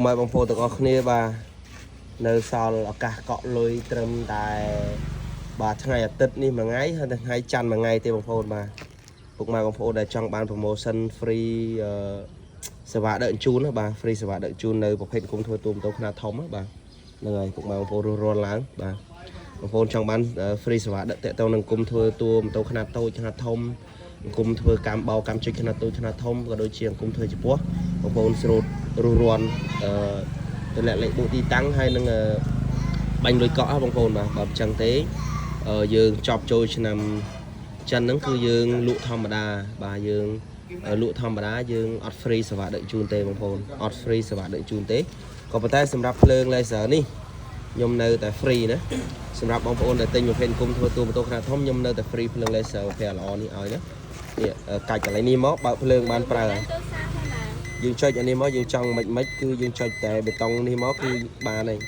មកបងប្អូនទាំងអស់គ្នាបាទនៅសល់ឱកាសកក់លុយត្រឹមតែបាទថ្ងៃអាទិត្យនេះមួយថ្ងៃហើយថ្ងៃច័ន្ទមួយថ្ងៃទេបងប្អូនបាទពុកម៉ែបងប្អូនដែលចង់បាន promotion free សេវាដឹកជញ្ជូនណាបាទ free សេវាដឹកជញ្ជូននៅប្រភេទគុំធ្វើទូម៉ូតូខ្នាតធំណាបាទហ្នឹងហើយពុកម៉ែបងប្អូនរស់ឡើងបាទបងប្អូនចង់បាន free សេវាដឹកតាក់ទងនឹងគុំធ្វើទូម៉ូតូខ្នាតតូចខ្នាតធំគុំធ្វើកម្មបោកម្មជិចខ្នាតតូចខ្នាតធំក៏ដូចជាគុំធ្វើចំពោះបងប្អូនស្រូតរស់រាន់ទម្លាក់លេខបុកទីតាំងហើយនឹងបាញ់លុយកក់បងប្អូនបាទបើមិនចឹងទេយើងចប់ចូលឆ្នាំចិនហ្នឹងគឺយើងលក់ធម្មតាបាទយើងលក់ធម្មតាយើងអត់ free សេវាដឹកជូនទេបងប្អូនអត់ free សេវាដឹកជូនទេក៏ប៉ុន្តែសម្រាប់ភ្លើង laser នេះខ្ញុំនៅតែ free ណាសម្រាប់បងប្អូនដែលទិញប្រភេទគុំធ្វើទូម៉ូតូខ្នាតធំខ្ញុំនៅតែ free ភ្លើង laser ប្រភេទល្អនេះឲ្យណានេះកាច់កន្លែងនេះមកបើកភ្លើងបានប្រើយើងចុចអានេះមកយើងចង់មិនគឺយើងចុចតែបេតុងនេះមកគឺបានហើយ